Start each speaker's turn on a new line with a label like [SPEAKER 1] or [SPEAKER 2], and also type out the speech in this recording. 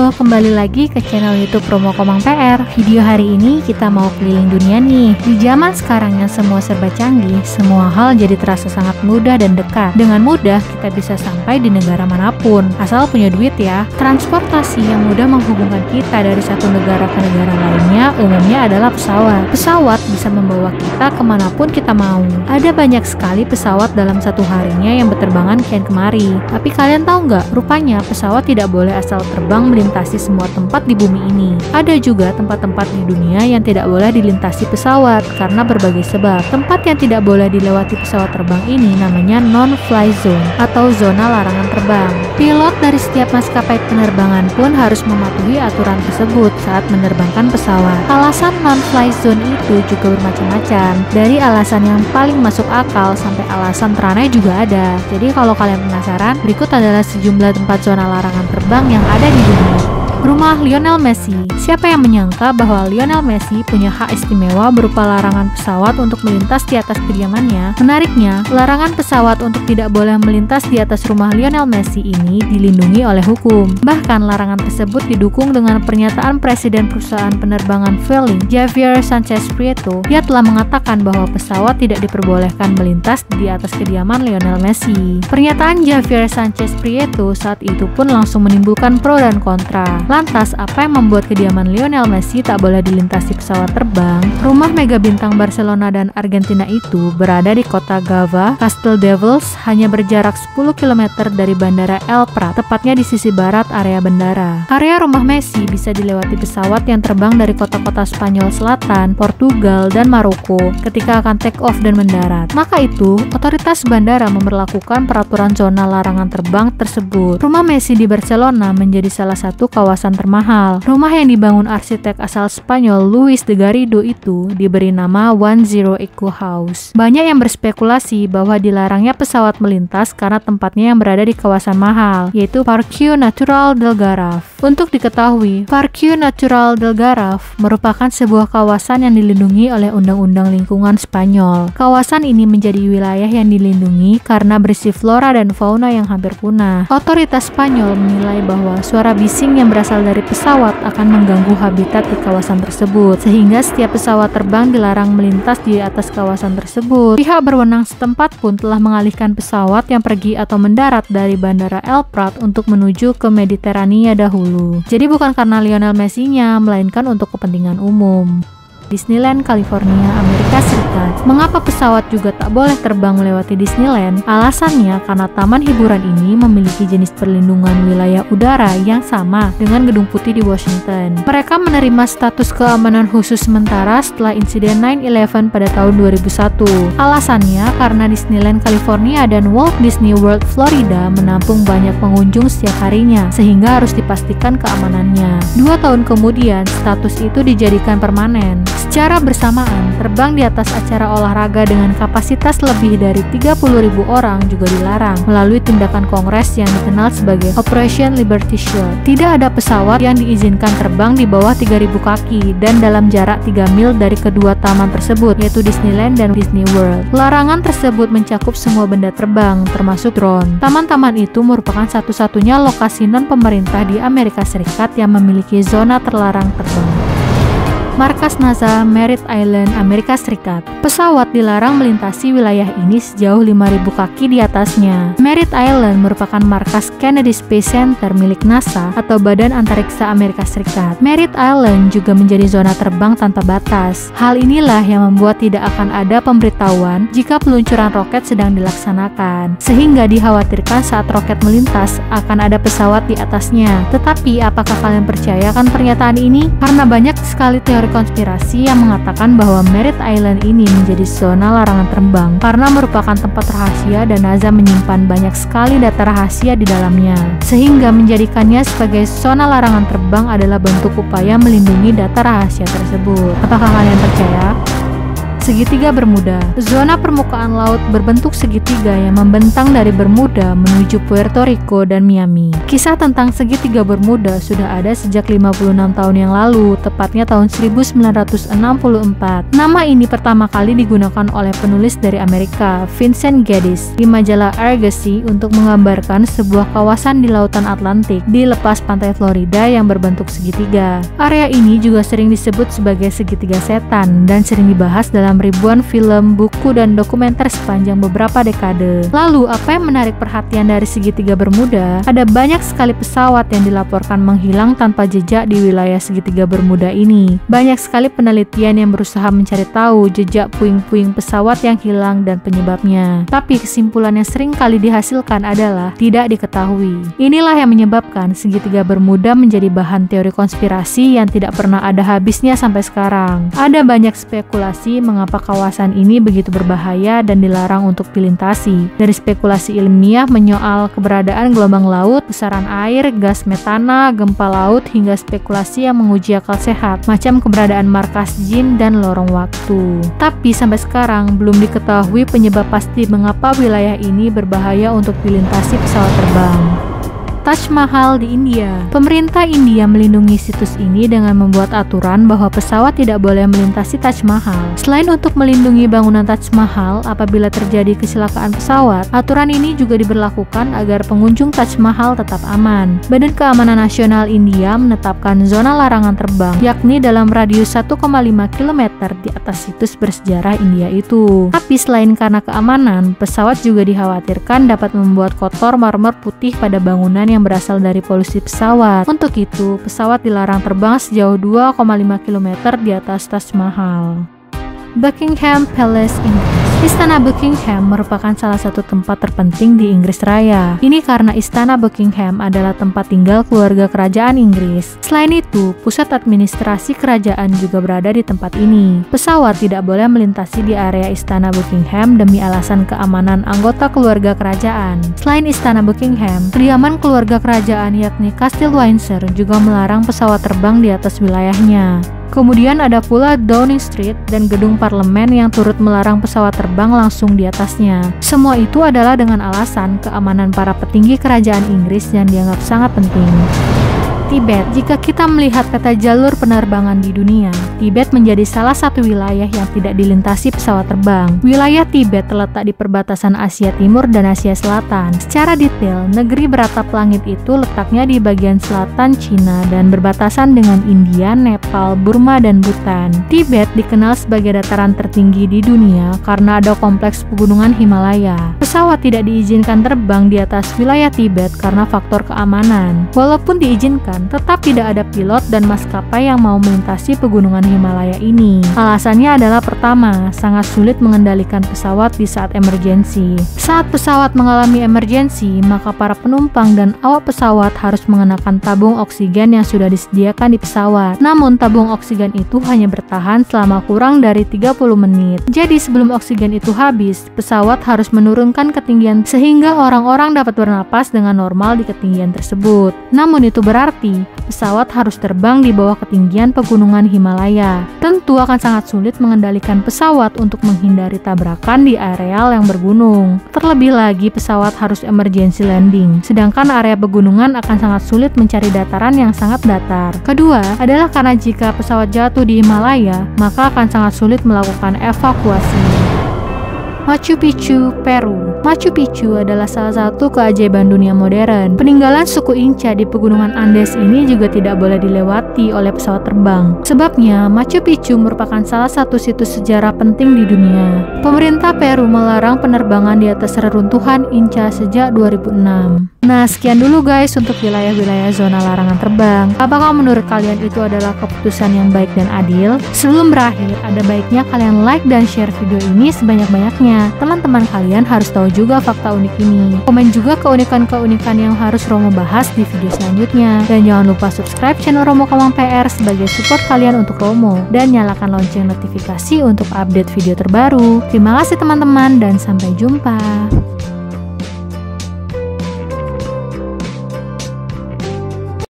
[SPEAKER 1] Halo, kembali lagi ke channel YouTube Promo Komang PR. Video hari ini kita mau keliling dunia nih. Di zaman sekarang yang semua serba canggih, semua hal jadi terasa sangat mudah dan dekat. Dengan mudah kita bisa sampai di negara manapun, asal punya duit ya. Transportasi yang mudah menghubungkan kita dari satu negara ke negara lainnya umumnya adalah pesawat. Pesawat bisa membawa kita kemanapun kita mau. Ada banyak sekali pesawat dalam satu harinya yang berterbangan kian kemari. Tapi kalian tahu nggak? Rupanya pesawat tidak boleh asal terbang melintasi semua tempat di bumi ini. Ada juga tempat-tempat di dunia yang tidak boleh dilintasi pesawat karena berbagai sebab. Tempat yang tidak boleh dilewati pesawat terbang ini namanya non-fly zone atau zona larangan terbang. Pilot dari setiap maskapai penerbangan pun harus mematuhi aturan tersebut saat menerbangkan pesawat. Alasan non-fly zone itu juga bermacam-macam, dari alasan yang paling masuk akal sampai alasan teraneh juga ada. Jadi kalau kalian penasaran, berikut adalah sejumlah tempat zona larangan terbang yang ada di dunia. Rumah Lionel Messi. Siapa yang menyangka bahwa Lionel Messi punya hak istimewa berupa larangan pesawat untuk melintas di atas kediamannya? Menariknya, larangan pesawat untuk tidak boleh melintas di atas rumah Lionel Messi ini dilindungi oleh hukum. Bahkan larangan tersebut didukung dengan pernyataan Presiden perusahaan penerbangan Vueling, Javier Sanchez Prieto. Dia telah mengatakan bahwa pesawat tidak diperbolehkan melintas di atas kediaman Lionel Messi. Pernyataan Javier Sanchez Prieto saat itu pun langsung menimbulkan pro dan kontra. Lantas, apa yang membuat kediaman Lionel Messi tak boleh dilintasi pesawat terbang? Rumah mega bintang Barcelona dan Argentina itu berada di kota Gavà, Castelldefels, hanya berjarak 10 km dari Bandara El Prat, tepatnya di sisi barat area bandara. Area rumah Messi bisa dilewati pesawat yang terbang dari kota-kota Spanyol Selatan, Portugal, dan Maroko ketika akan take off dan mendarat. Maka itu, otoritas bandara memberlakukan peraturan zona larangan terbang tersebut. Rumah Messi di Barcelona menjadi salah satu kawasan termahal. Rumah yang dibangun arsitek asal Spanyol Luis de Garrido itu diberi nama 10 Eco House. Banyak yang berspekulasi bahwa dilarangnya pesawat melintas karena tempatnya yang berada di kawasan mahal, yaitu Parque Natural del Garraf. Untuk diketahui, Parque Natural del Garraf merupakan sebuah kawasan yang dilindungi oleh Undang-Undang Lingkungan Spanyol. Kawasan ini menjadi wilayah yang dilindungi karena berisi flora dan fauna yang hampir punah. Otoritas Spanyol menilai bahwa suara bising yang berasal dari pesawat akan mengganggu habitat di kawasan tersebut, sehingga setiap pesawat terbang dilarang melintas di atas kawasan tersebut. Pihak berwenang setempat pun telah mengalihkan pesawat yang pergi atau mendarat dari Bandara El Prat untuk menuju ke Mediterania dahulu. Jadi bukan karena Lionel Messi-nya, melainkan untuk kepentingan umum. Disneyland, California, Amerika Serikat. Mengapa pesawat juga tak boleh terbang melewati Disneyland? Alasannya karena taman hiburan ini memiliki jenis perlindungan wilayah udara yang sama dengan Gedung Putih di Washington. Mereka menerima status keamanan khusus sementara setelah insiden 9/11 pada tahun 2001. Alasannya karena Disneyland California dan Walt Disney World Florida menampung banyak pengunjung setiap harinya, sehingga harus dipastikan keamanannya. 2 tahun kemudian, status itu dijadikan permanen. Secara bersamaan, terbang di atas acara olahraga dengan kapasitas lebih dari 30.000 orang juga dilarang melalui tindakan Kongres yang dikenal sebagai Operation Liberty Shield. Tidak ada pesawat yang diizinkan terbang di bawah 3.000 kaki dan dalam jarak 3 mil dari kedua taman tersebut, yaitu Disneyland dan Disney World. Larangan tersebut mencakup semua benda terbang, termasuk drone. Taman-taman itu merupakan satu-satunya lokasi non-pemerintah di Amerika Serikat yang memiliki zona terlarang terbang. Markas NASA, Merritt Island, Amerika Serikat. Pesawat dilarang melintasi wilayah ini sejauh 5.000 kaki di atasnya. Merritt Island merupakan markas Kennedy Space Center milik NASA atau Badan Antariksa Amerika Serikat. Merritt Island juga menjadi zona terbang tanpa batas. Hal inilah yang membuat tidak akan ada pemberitahuan jika peluncuran roket sedang dilaksanakan, sehingga dikhawatirkan saat roket melintas akan ada pesawat di atasnya. Tetapi apakah kalian percayakan pernyataan ini? Karena banyak sekali teori konspirasi yang mengatakan bahwa Merritt Island ini menjadi zona larangan terbang karena merupakan tempat rahasia dan NASA menyimpan banyak sekali data rahasia di dalamnya, sehingga menjadikannya sebagai zona larangan terbang adalah bentuk upaya melindungi data rahasia tersebut. Apakah kalian percaya? Segitiga Bermuda. Zona permukaan laut berbentuk segitiga yang membentang dari Bermuda menuju Puerto Rico dan Miami. Kisah tentang segitiga Bermuda sudah ada sejak 56 tahun yang lalu, tepatnya tahun 1964. Nama ini pertama kali digunakan oleh penulis dari Amerika, Vincent Gaddis, di majalah Argosy untuk menggambarkan sebuah kawasan di lautan Atlantik di lepas pantai Florida yang berbentuk segitiga. Area ini juga sering disebut sebagai segitiga setan dan sering dibahas dalam ribuan film, buku, dan dokumenter sepanjang beberapa dekade. Lalu, apa yang menarik perhatian dari segitiga Bermuda? Ada banyak sekali pesawat yang dilaporkan menghilang tanpa jejak di wilayah segitiga Bermuda ini. Banyak sekali penelitian yang berusaha mencari tahu jejak puing-puing pesawat yang hilang dan penyebabnya. Tapi kesimpulan yang sering kali dihasilkan adalah tidak diketahui. Inilah yang menyebabkan segitiga Bermuda menjadi bahan teori konspirasi yang tidak pernah ada habisnya sampai sekarang. Ada banyak spekulasi mengapa kawasan ini begitu berbahaya dan dilarang untuk dilintasi. Dari spekulasi ilmiah menyoal keberadaan gelombang laut, besaran air, gas metana, gempa laut, hingga spekulasi yang menguji akal sehat, macam keberadaan markas jin dan lorong waktu. Tapi sampai sekarang belum diketahui penyebab pasti mengapa wilayah ini berbahaya untuk dilintasi pesawat terbang. Taj Mahal di India. Pemerintah India melindungi situs ini dengan membuat aturan bahwa pesawat tidak boleh melintasi Taj Mahal. Selain untuk melindungi bangunan Taj Mahal apabila terjadi kecelakaan pesawat, aturan ini juga diberlakukan agar pengunjung Taj Mahal tetap aman. Badan Keamanan Nasional India menetapkan zona larangan terbang, yakni dalam radius 1,5 km di atas situs bersejarah India itu. Tapi selain karena keamanan, pesawat juga dikhawatirkan dapat membuat kotor marmer putih pada bangunan yang berasal dari polusi pesawat. Untuk itu, pesawat dilarang terbang sejauh 2,5 km di atas Taj Mahal. Buckingham Palace, Inggris. Istana Buckingham merupakan salah satu tempat terpenting di Inggris Raya. Ini karena Istana Buckingham adalah tempat tinggal keluarga kerajaan Inggris. Selain itu, pusat administrasi kerajaan juga berada di tempat ini. Pesawat tidak boleh melintasi di area Istana Buckingham demi alasan keamanan anggota keluarga kerajaan. Selain Istana Buckingham, kediaman keluarga kerajaan yakni Kastil Windsor juga melarang pesawat terbang di atas wilayahnya. Kemudian ada pula Downing Street dan gedung parlemen yang turut melarang pesawat terbang langsung di atasnya. Semua itu adalah dengan alasan keamanan para petinggi kerajaan Inggris yang dianggap sangat penting. Tibet. Jika kita melihat peta jalur penerbangan di dunia, Tibet menjadi salah satu wilayah yang tidak dilintasi pesawat terbang. Wilayah Tibet terletak di perbatasan Asia Timur dan Asia Selatan. Secara detail, negeri beratap langit itu letaknya di bagian selatan Cina dan berbatasan dengan India, Nepal, Burma, dan Bhutan. Tibet dikenal sebagai dataran tertinggi di dunia karena ada kompleks pegunungan Himalaya. Pesawat tidak diizinkan terbang di atas wilayah Tibet karena faktor keamanan. Walaupun diizinkan, tetap tidak ada pilot dan maskapai yang mau melintasi pegunungan Himalaya ini. Alasannya adalah pertama, sangat sulit mengendalikan pesawat di saat emergensi. Saat pesawat mengalami emergensi, maka para penumpang dan awak pesawat harus mengenakan tabung oksigen yang sudah disediakan di pesawat. Namun tabung oksigen itu hanya bertahan selama kurang dari 30 menit. Jadi sebelum oksigen itu habis, pesawat harus menurunkan ketinggian sehingga orang-orang dapat bernapas dengan normal di ketinggian tersebut. Namun itu berarti pesawat harus terbang di bawah ketinggian pegunungan Himalaya. Tentu akan sangat sulit mengendalikan pesawat untuk menghindari tabrakan di areal yang bergunung. Terlebih lagi pesawat harus emergency landing, sedangkan area pegunungan akan sangat sulit mencari dataran yang sangat datar. Kedua adalah karena jika pesawat jatuh di Himalaya, maka akan sangat sulit melakukan evakuasi. Machu Picchu, Peru. Machu Picchu adalah salah satu keajaiban dunia modern. Peninggalan suku Inca di pegunungan Andes ini juga tidak boleh dilewati oleh pesawat terbang. Sebabnya, Machu Picchu merupakan salah satu situs sejarah penting di dunia. Pemerintah Peru melarang penerbangan di atas reruntuhan Inca sejak 2006. Nah, sekian dulu guys untuk wilayah-wilayah zona larangan terbang. Apakah menurut kalian itu adalah keputusan yang baik dan adil? Sebelum berakhir, ada baiknya kalian like dan share video ini sebanyak-banyaknya. Teman-teman kalian harus tahu juga fakta unik ini. Komen juga keunikan-keunikan yang harus Romo bahas di video selanjutnya. Dan jangan lupa subscribe channel Romo Komang PR sebagai support kalian untuk Romo. Dan nyalakan lonceng notifikasi untuk update video terbaru. Terima kasih teman-teman dan sampai jumpa.